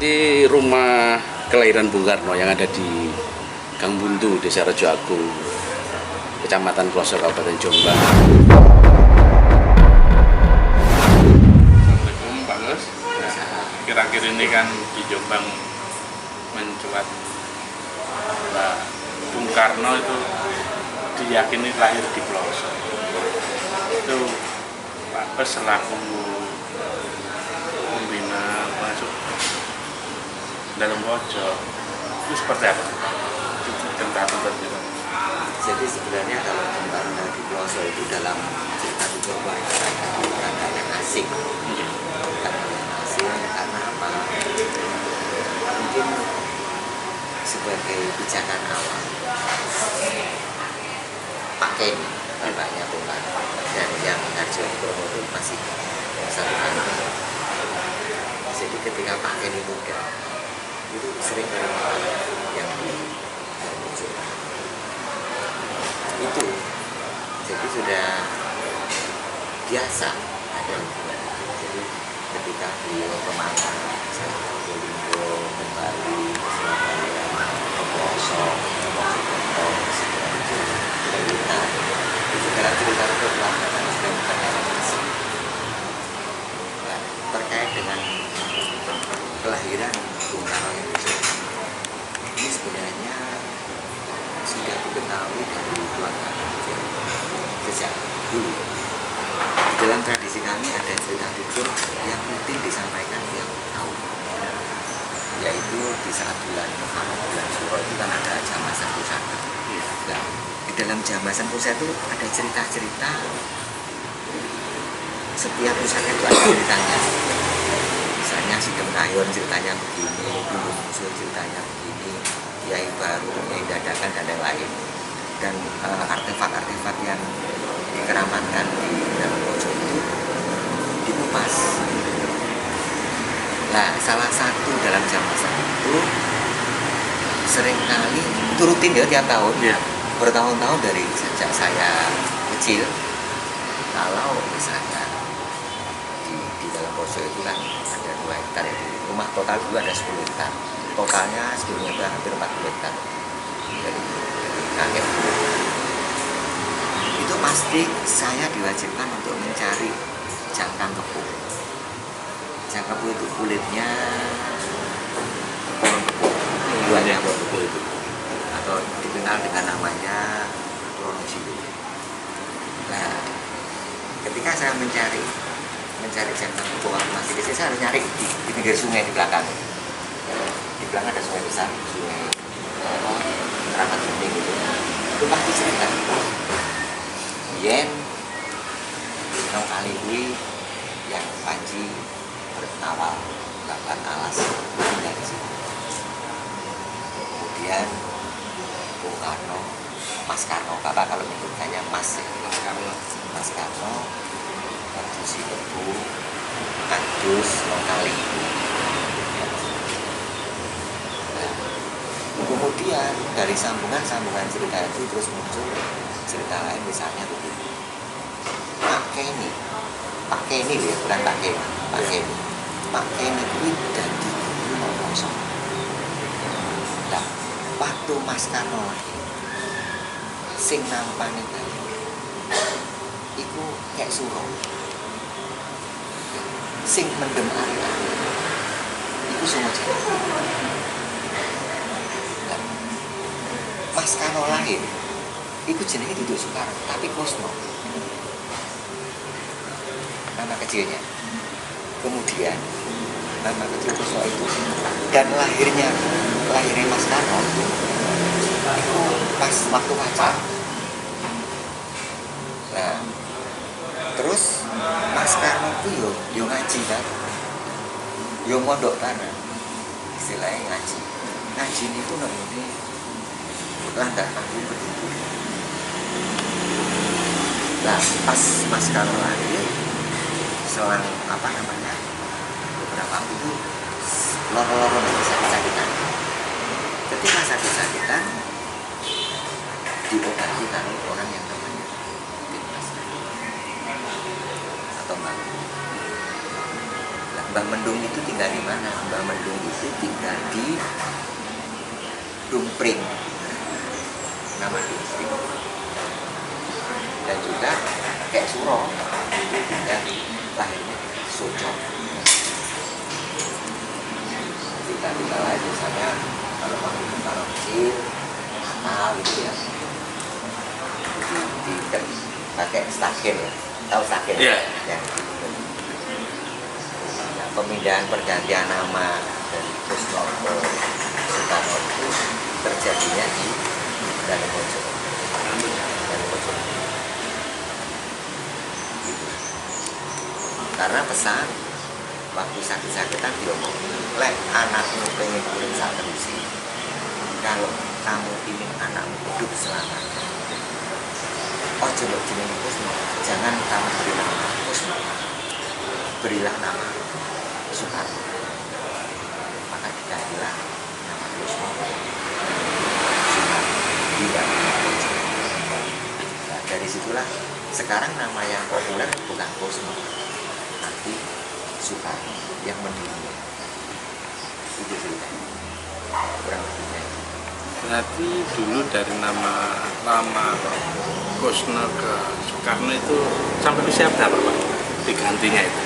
Di rumah kelahiran Bung Karno yang ada di Gang Buntu, Desa Rejo Agung, Kecamatan Ploso, Kabupaten Jombang. Assalamualaikum Pak Gus. Akhir-akhir ini kan di Jombang mencuat Bung Karno itu diyakini lahir di Ploso. Itu Pak Gus selaku pembina masuk dalam pojok itu seperti apa? Tentang juga. Jadi sebenarnya kalau tentang di Ploso itu dalam cerita di Jombang itu ada orang yang asing. Karena apa? Mungkin sebagai pijakan awal Pak Kenny, bapaknya Bung Karno, dan yang Harjokromo itu masih satu anak. Jadi ketika Pak Kenny muda itu sering yang dimunculkan itu, jadi sudah biasa ada hubungan itu. Jadi ketika beliau kemana, misalnya ke Linggo, ke Bali, ke Surabaya, ke Pelosok, ke Mojokerto, Sidoarjo, ke Blitar, itu dalam cerita itu pelaksanaan sedang berjalan asing. Nah, terkait dengan kelahiran Bung Karno yang di Jombang, ini sebenarnya sudah diketahui dari keluarga sejak dulu. Di dalam tradisi kami ada cerita tutur yang rutin disampaikan tiap tahun, yaitu di saat bulan Muharram, bulan Suro itu kan ada jamasan pusaka. Nah, di dalam jamasan pusaka itu ada cerita-cerita. Setiap pusaka itu ada ceritanya. Misalnya si Demkayon ceritanya begini, Bumbu Musuh ceritanya begini, Kiai Baru, Kiai Dadakan, dan lain-lain. Dan artefak-artefak yang dikeramatkan di dalam pojok itu dikupas. Nah, salah satu dalam jamasan itu seringkali itu rutin ya tiap tahun, bertahun-tahun dari sejak saya kecil. Kalau misalnya di dalam pojok itu kan ada 2 hektar ya, di rumah total dulu ada 10 hektar. Totalnya sebelumnya itu hampir 40 hektar dari kakek. Itu pasti saya diwajibkan untuk mencari jangkang kepu. Jangkang kepu itu kulitnya pohon kepu, buahnya pohon kepu itu, atau dikenal dengan namanya Wonojiwo. Nah, ketika saya mencari jangkang kepu waktu masih kecil, saya harus nyari di pinggir sungai di belakang. Di belakang ada sungai besar, sungai Keramat Bening gitu. Itu pasti cerita. Yen nong kali kuwi yang Panji bertawal dapat alas dari situ. Kemudian Bung Karno, Mas Karno, Bapak kalau menyebutkannya Mas ya, Mas Karno ngadusi kebu, adus nong kali. Kemudian dari sambungan cerita itu terus muncul cerita lain, misalnya begini. Pak Kenny ya, bukan Pak Kenny. Pak Kenny itu dadi guru nang Ploso. Lah, waktu Mas Karno lahir, sing nampani bayi iku kayak suruh. Sing mendem ari-ari iku Sumojawo. Mas Karno lahir, itu jenenge Duduk Soekarno, tapi Kusno nama kecilnya. Kemudian nama kecil Kusno itu, dan lahirnya Mas Karno itu pas waktu pacar. Nah, terus Mas Karno itu yo ngaji kan, yo mondok bareng, istilahnya ngaji ini pun ini langgar aku berdiri. Nah, pas Mas Karno lahir, selang beberapa waktu itu loro-loro sakit-sakitan. Ketika sakit-sakitan diobati karo orang yang namanya Mas atau Mbak. Nah, Mbah Mendung itu tinggal di mana? Mbah Mendung itu tinggal di Dumpring, nama Dumpring. Dan juga kayak Suro itu tinggal lahirnya di Socok. Kita tinggal aja misalnya kalau kecil, Natal gitu ya, di pakai stagen ya, tahu stagen Iya. ya? Nah, pemindahan pergantian nama dari Kusno ke Soekarno itu terjadinya di Danupojo. Gitu. Karena pesan waktu sakit-sakitan diomongin, lek anakmu pengen kulit sak terusi, kalau kamu ingin anakmu hidup selamanya, ojo mbok jenenge Kusno, jangan kamu beri nama Kusno, berilah nama Soekarno. Maka digantilah nama Kusno Soekarno. Tidak. Nah, dari situlah sekarang nama yang populer bukan Kusno, tapi Soekarno yang mendunia. Itu ceritanya. Kurang lebihnya. Berarti dulu dari nama lama Kusno ke Soekarno itu sampai usia berapa Pak? Digantinya itu?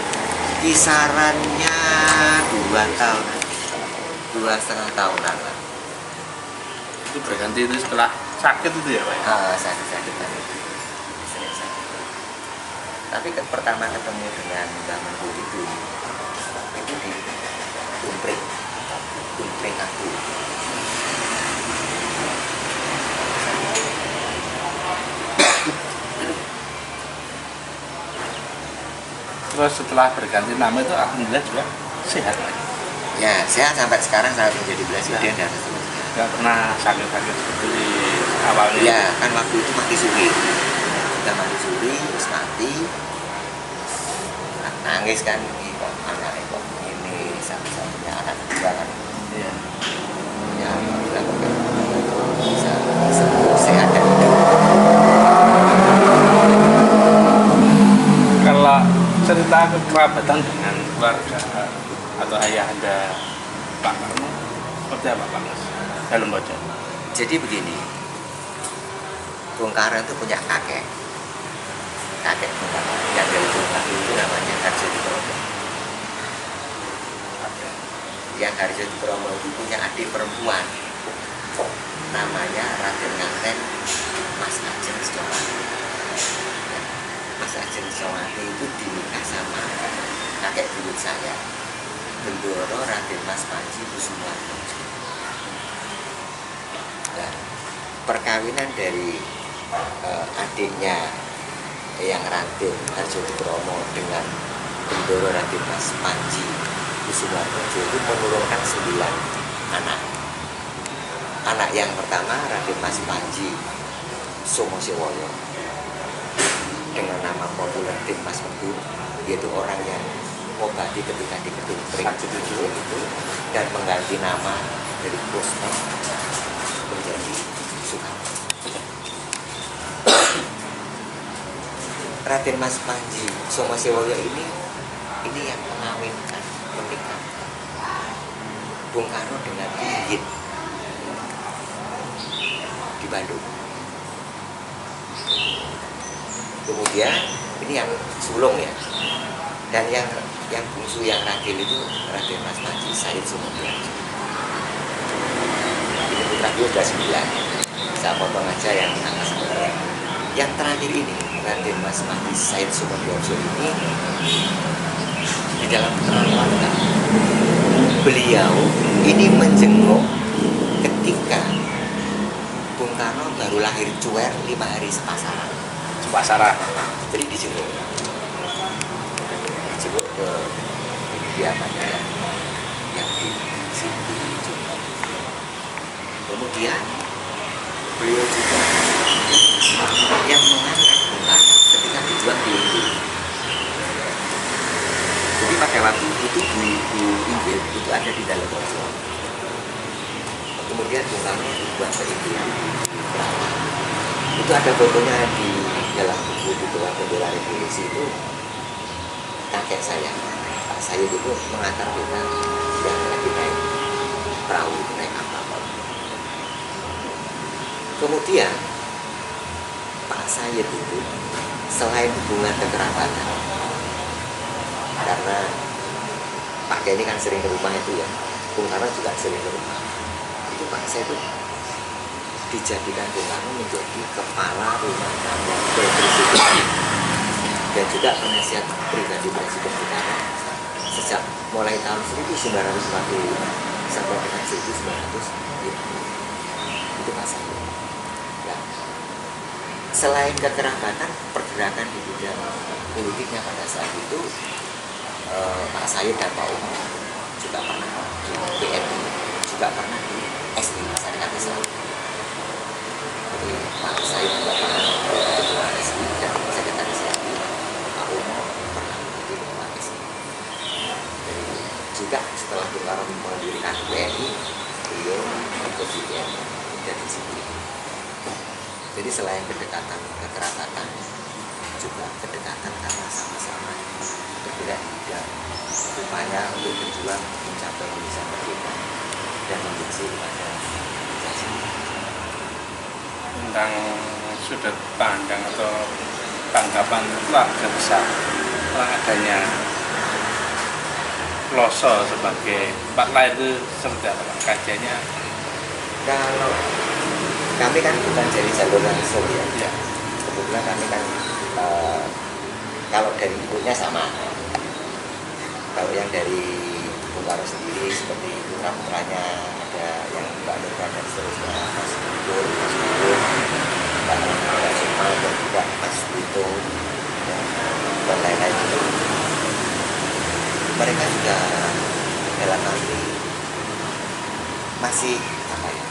Kisarannya 2 tahun, 2,5 tahunan lah. Itu berganti itu setelah sakit itu ya Pak? Sakit-sakitan itu sering sakit. Tapi pertama ketemu dengan Mbah Mendung itu di Dumpring aku. Terus setelah berganti nama itu alhamdulillah juga sehat Pak? Ya, sehat sampai sekarang sampai menjadi presiden dan seterusnya. Nggak pernah sakit-sakit seperti awalnya? Iya, kan waktu itu mati suri. Sudah mati suri, terus mati. Nangis kan, ini kok anaknya kok ini satu-satunya anak kedua kan. Iya. Ya, alhamdulillah bisa sembuh, sehat dan hidup. Kalau cerita kekerabatan dengan keluarga atau ayah anda Pak Karno seperti apa Pak Mas dalam bocor? Jadi begini, Bung Karno itu punya kakek Bung Karno yang dari Bung Karno itu namanya Harjo Dikromo. Yang Harjo Dikromo itu punya adik perempuan namanya Raden Nganten Mas Ajeng Sejawati. Mas Ajeng Sejawati itu dinikah sama kakek buyut saya, Bendoro Raden Mas Panji Kusumarto. Nah, perkawinan dari adiknya yang Raden Harjo Dikromo dengan Bendoro Raden Mas Panji Kusumarto itu menurunkan 9 anak. Anak yang pertama Raden Mas Panji Somosewoyo dengan nama populer Tim Mas Mendung, yaitu orang yang obati ketika di Kedung Pring itu, dan mengganti nama dari Kusno menjadi Soekarno. Raden Mas Panji Somosewoyo ini yang mengawinkan menikah Bung Karno dengan Yiyit di Bandung. Kemudian ini yang sulung ya, dan yang bungsu yang ragil itu Raden Mas Panji Said Sumotiarjo. Ini putra gue udah 9. Saya potong aja yang angka 9. Yang terakhir ini Raden Mas Panji Said Sumotiarjo ini di dalam keterangan beliau ini menjenguk ketika Bung Karno baru lahir cuer 5 hari sepasaran. Sepasaran. Jadi dijenguk ke kediamannya yang di sini. Kemudian beliau juga yang mengangkat Bung Karno ketika berjuang di Inggris. Jadi pada waktu itu Bu Inggris itu ada di dalam Boston. Kemudian Bung Karno dibuat ke Inggris. Itu ada fotonya di dalam buku di bawah bendera revolusi itu kakek saya, Pak Pak Sayyid itu mengantar kita yang lagi naik perahu, naik kapal. Kemudian Pak Sayyid itu selain hubungan kekerabatan, karena Pak Kiai ini kan sering ke rumah itu ya, Bung Karno juga sering ke rumah. Itu Pak Sayyid itu dijadikan Bung Karno menjadi kepala rumah tangga presiden dan juga penasihat pribadi Presiden Soekarno sejak mulai tahun 1945 sampai dengan 1950. Itu Pak Sayyid. Ya. Selain kekerabatan, pergerakan di bidang politiknya pada saat itu, Pak Sayyid dan Pak Umar juga pernah di PNI, juga pernah di SI, Syarikat Islam. Jadi Pak Sayyid juga pernah menjadi ketua SI dan sekretaris SI, Pak Umar pernah menjadi ketua SI. Jadi juga setelah Bung Karno mendirikan PNI, beliau ikut di PNI dan di sini. Jadi selain kedekatan kekerabatan, juga kedekatan karena sama-sama bergerak di bidang upaya untuk berjuang mencapai Indonesia merdeka dan membenci kepada Pancasila. Tentang sudut pandang atau tanggapan keluarga besar tentang adanya Ploso sebagai tempat lahir itu seperti apa Pak? Kajiannya? Kalau kami kan bukan dari jalur langsung ya. Ya. Kebetulan kami kan kalau dari ibunya sama. Kalau yang dari Bung Karno sendiri seperti putra-putranya ada yang Mbak Nurkan dan seterusnya, Mas Guntur, Mbak Sukma dan juga Mas Wito dan lain-lain itu. Mereka juga dalam arti masih apa ya,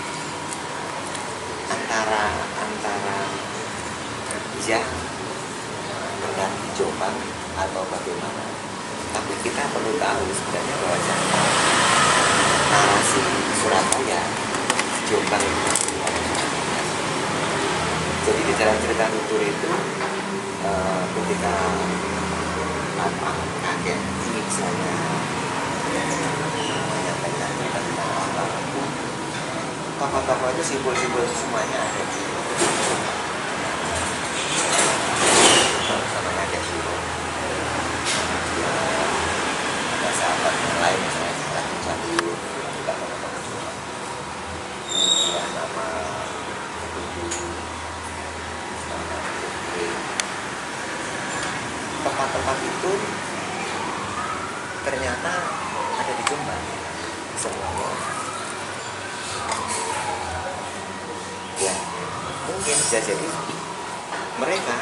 antara ya dengan Jombang atau bagaimana. Tapi kita perlu tahu sebenarnya bahwa narasi Surabaya, Jombang itu jadi di dalam cerita tutur itu ketika apa kakek misalnya menyampaikan tentang apa tokoh-tokoh itu simbol-simbol itu semuanya ada di namanya ada Suro. Ada sahabat yang lain misalnya Ratu Jalil juga tokoh-tokoh Suro. Kemudian nama Ketujuh, nama Putri. Tempat-tempat itu ternyata ada di Jombang semuanya. Ya, mungkin bisa jadi mereka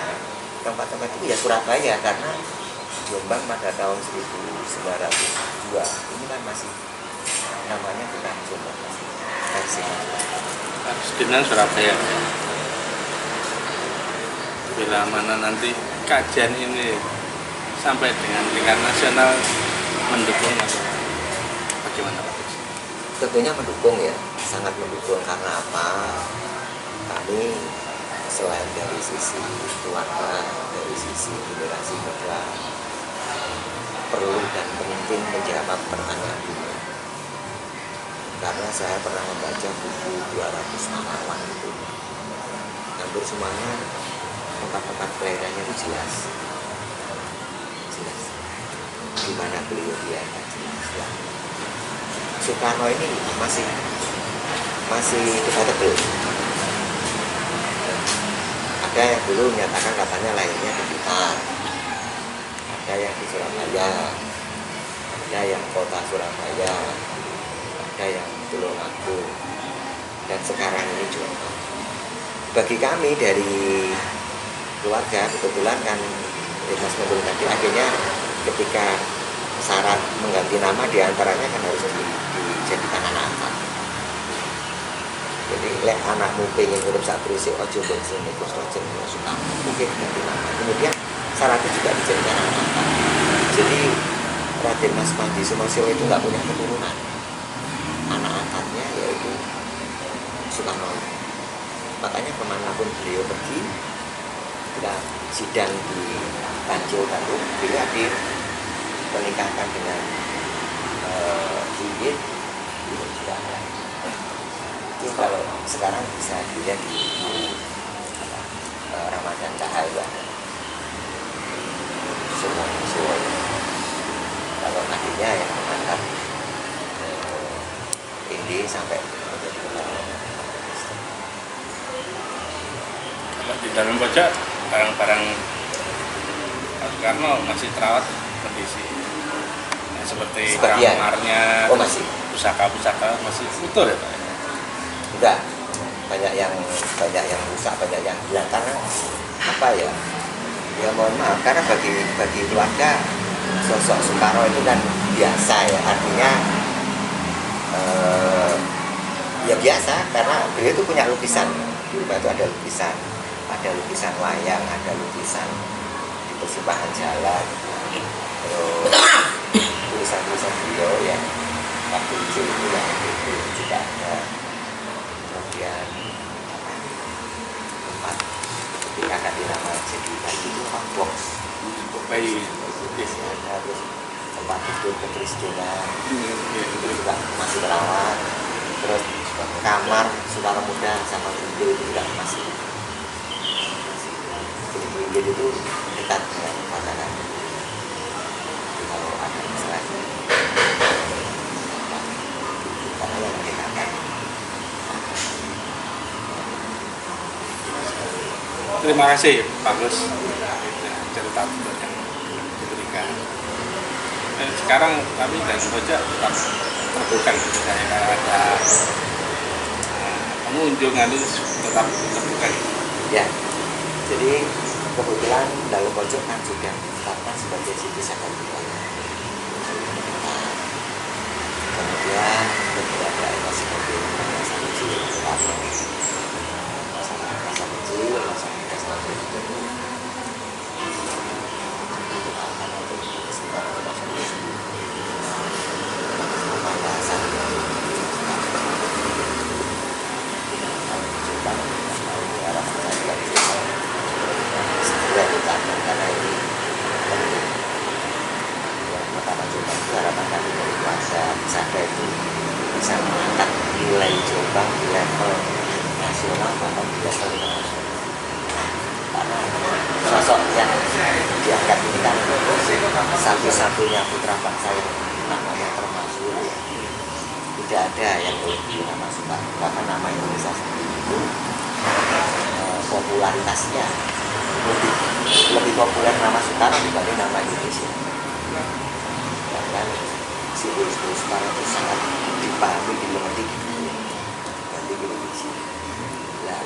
tempat-tempat itu ya Surabaya karena Jombang pada tahun 1902 ini kan masih namanya bukan Jombang, masih versi Dengan Surabaya. Bila mana nanti kajian ini sampai dengan tingkat nasional mendukung atau bagaimana Pak? tentunya mendukung ya, sangat mendukung. Karena apa? Kami selain dari sisi keluarga, dari sisi generasi muda perlu dan penting menjawab pertanyaan ini. Karena saya pernah membaca buku 200 pahlawan itu, hampir semuanya tempat-tempat kelahirannya itu jelas, di mana beliau jelas. Ya. Soekarno ini masih kita tegur. Ada yang dulu menyatakan katanya lahirnya di Blitar, ada yang di Surabaya, ada yang kota Surabaya, ada yang di Tulungagung, dan sekarang ini Jombang. Bagi kami dari keluarga kebetulan kan Mas Mendul tadi akhirnya ketika syarat mengganti nama diantaranya kan harus dijadikan anak angkat. Jadi lek anakmu pengen urip sak berisi ojo mbok sini terus jenenge Soekarno mungkin ganti nama. Kemudian syaratnya juga dijadikan anak angkat. Jadi Raden Mas Pandi Sumosiro itu nggak punya keturunan. Anak angkatnya yaitu Soekarno. Makanya kemanapun beliau pergi, ketika sidang di Tanjung Bandung, beliau hadir. Paling menikahkan dengan Inggit itu juga ada. Itu kalau sekarang bisa dilihat di Ramadan Kahal itu ada semua. Kalau nantinya yang menangkap Indi sampai menjadi Kalau di dalam pojok barang-barang Pak Soekarno masih terawat kondisi seperti sebagian. kamarnya, Oh masih? pusaka-pusaka masih utuh ya Pak? Enggak, banyak yang rusak, banyak yang hilang karena apa ya? Ya mohon maaf, karena bagi keluarga sosok Soekarno itu kan biasa ya, artinya ya biasa karena beliau itu punya lukisan. Di rumah itu ada lukisan wayang, ada lukisan di persimpangan jalan, terus tulisan-tulisan beliau yang waktu kecil itu yang itu juga ada. Kemudian tempat ketika akan dilamar jadi bayi itu box Bayi. ada, terus tempat tidur kekristenan itu juga masih terawat, terus kamar Soekarno Muda sama Inggit itu juga masih jadi Inggit itu dekat dengan makanan. Kalau ada masalah karena yang menikahkan. Terima kasih Pak Gus cerita yang diberikan. Sekarang kami dan pojok tetap terbuka, misalnya kalau ada pengunjung itu tetap terbuka. Ya, jadi kebetulan dalam pojok kan juga ditetapkan sebagai situs akan budaya. Kemudian beberapa seperti masa kecil, masa kecil, masa karena ini yang pertama Jombang itu harapan kami dari kuasa wisata itu bisa mengangkat nilai Jombang di level nasional bahkan di level internasional. Karena sosok yang diangkat ini kan satu-satunya putra bangsa yang namanya termasuk, tidak ada yang lebih nama Soekarno karena nama Indonesia sendiri itu popularitasnya lebih populer nama Soekarno dibanding nama Indonesia. Bahkan simbol-simbol Soekarno itu sangat dipahami, dimengerti dibanding Indonesia. Nah,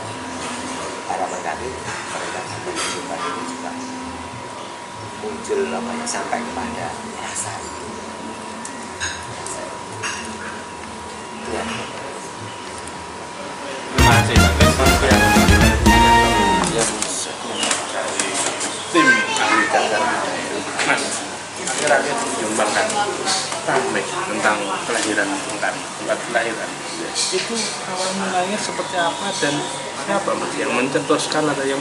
harapan kami mereka sampai di Jombang ini juga muncul sampai kepada rasa itu. Ya. Terima kasih Pak Gus yang tim ahli cagar Mas. Akhir-akhir di Jombang kan ramai tentang kelahiran Bung Karno, tempat kelahiran. Itu awal mulanya seperti apa dan siapa Mas yang mencetuskan atau yang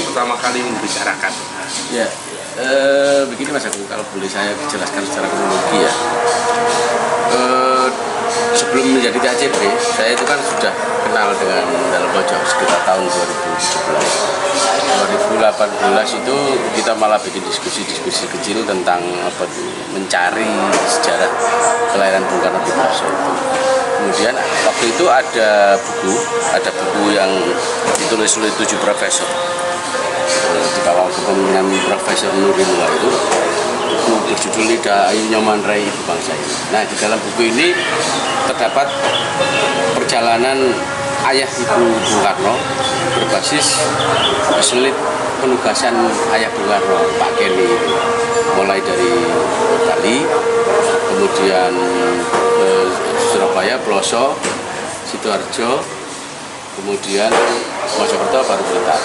pertama kali membicarakan? Ya, begini Mas Agung, kalau boleh saya jelaskan secara kronologi ya. Sebelum menjadi KCP, saya itu kan sudah kenal dengan dalam pojok sekitar tahun 2017. 2018 itu kita malah bikin diskusi-diskusi kecil tentang apa tuh, mencari sejarah kelahiran Bung Karno di Ploso itu. Kemudian waktu itu ada buku yang ditulis oleh 7 profesor di bawah kepemimpinan Profesor Nurillah itu berjudul Lidah Ayu Nyoman Rai Ibu Bangsa ini. Nah, di dalam buku ini terdapat perjalanan ayah ibu Bung Karno berbasis peselit penugasan ayah Bung Karno, Pak Kenny, mulai dari Bali, kemudian Surabaya, Ploso, Sidoarjo, kemudian Mojokerto, baru Blitar.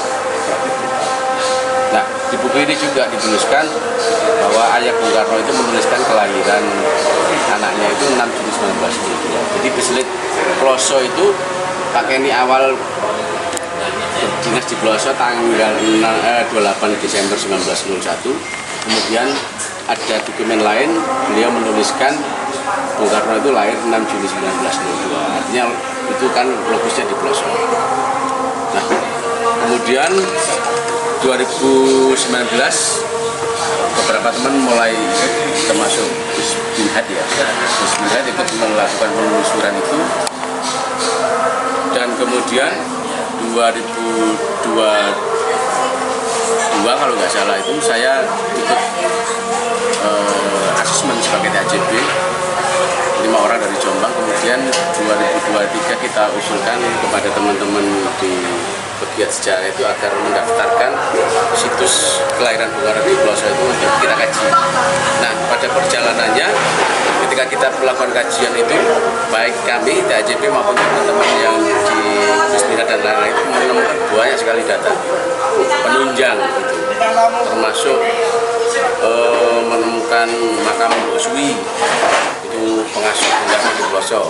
Nah, di buku ini juga dituliskan bahwa ayah Bung Karno itu menuliskan kelahiran anaknya itu 6 Juni 1922. Jadi peselit Ploso itu Pak Kenny awal dinas di Ploso tanggal 28 Desember 1901, kemudian ada dokumen lain, beliau menuliskan Bung Karno itu lahir 6 Juli 1902. Artinya itu kan logosnya di pelosok. Nah, kemudian 2019 beberapa teman mulai ikut, termasuk Gus Binhad ya. Gus Binhad ikut melakukan penelusuran itu. Dan kemudian 2022 kalau nggak salah itu saya ikut asesmen sebagai TAJB 5 orang dari Jombang. Kemudian 2023 kita usulkan kepada teman-teman di pegiat sejarah itu agar mendaftarkan situs kelahiran Bung Karno di Pelosok itu untuk kita kaji. Nah, pada perjalanannya ketika kita melakukan kajian itu, baik kami TAJB maupun teman-teman yang di Bismillah dan lain-lain itu menemukan banyak sekali data penunjang gitu. Termasuk menemukan makam Mbok Suwi, itu pengasuh Bung Karno di Pelosok.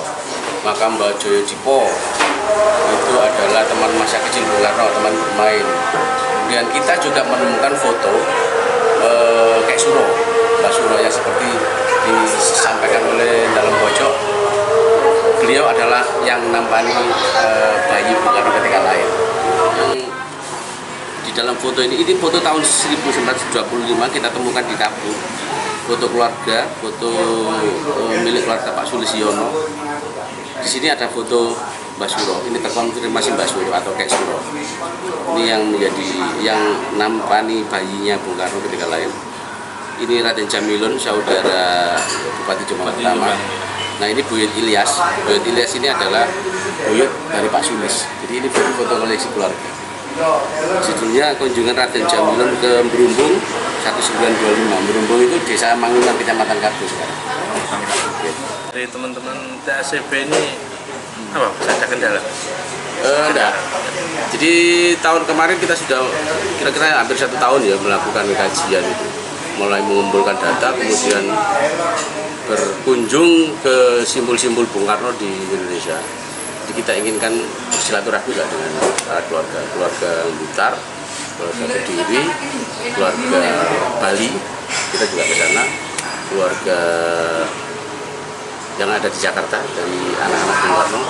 Makam Mbak Joyo Dipo, itu adalah teman masa kecil Bung Karno, teman bermain. Kemudian kita juga menemukan foto Kek Suro, Mbak Suro yang seperti disampaikan oleh dalam pojok. Beliau adalah yang nampani bayi Bung Karno ketika lahir. Di dalam foto ini foto tahun 1925 kita temukan di Kapur. Foto keluarga, foto milik keluarga Pak Sulistiono. Di sini ada foto Mbak Suro. Ini terkonfirmasi Mbak Suro atau Kek Suro. Ini yang nampani bayinya Bung Karno ketika lahir. Ini Raden Jamilun, saudara Bupati Jombang pertama. Nah, ini Buyut Ilyas. Buyut Ilyas ini adalah buyut dari Pak Sulis. Jadi ini foto koleksi keluarga. Judulnya kunjungan Raden Jamilun ke Merumbung 1925. Merumbung itu desa Mangunan, Kecamatan Kartu sekarang. Dari teman-teman TAJB ini apa ada kendala? Enggak. Jadi tahun kemarin kita sudah kira-kira hampir 1 tahun ya melakukan kajian itu. Mulai mengumpulkan data, kemudian berkunjung ke simbol-simbol Bung Karno di Indonesia. Jadi kita inginkan bersilaturahmi dengan keluarga Blitar, keluarga Kediri, keluarga Bali, kita juga ke sana, keluarga yang ada di Jakarta dari anak-anak Bung Karno,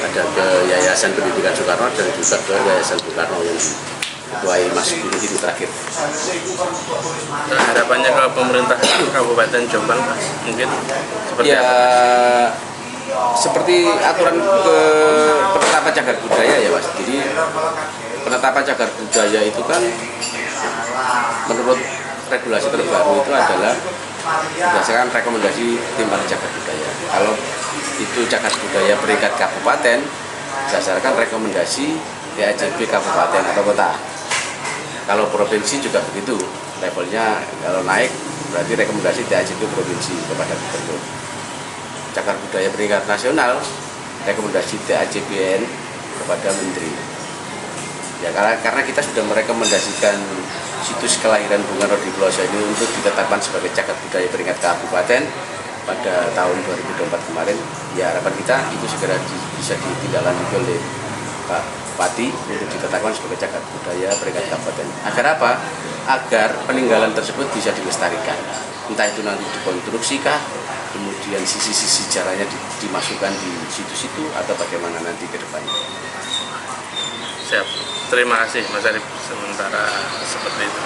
ada ke Yayasan Pendidikan Soekarno dan juga ke Yayasan Bung Karno yang diketuai Mas Guru itu terakhir. Nah, harapannya ke pemerintah Kabupaten Jombang mungkin seperti ya, apa? Seperti aturan ke penetapan cagar budaya ya Mas. Jadi penetapan cagar budaya itu kan menurut regulasi terbaru itu adalah berdasarkan rekomendasi tim ahli cagar budaya. Kalau itu cagar budaya peringkat kabupaten, berdasarkan rekomendasi TAJB kabupaten atau kota. Kalau provinsi juga begitu, levelnya kalau naik berarti rekomendasi TAJB provinsi kepada gubernur. Cagar budaya peringkat nasional, rekomendasi TAJBN kepada menteri. Ya, karena kita sudah merekomendasikan situs kelahiran Bung Karno di Pelosok ini untuk ditetapkan sebagai cagar budaya peringkat kabupaten pada tahun 2024 kemarin, ya harapan kita itu segera bisa ditindaklanjuti oleh Pak Bupati untuk ditetapkan sebagai cagar budaya peringkat kabupaten. Agar apa? Agar peninggalan tersebut bisa dilestarikan. Entah itu nanti dikonstruksikah, kemudian sisi-sisi sejarahnya dimasukkan di situ-situ atau bagaimana nanti ke depannya. Siap. Terima kasih Mas Arif sementara seperti itu.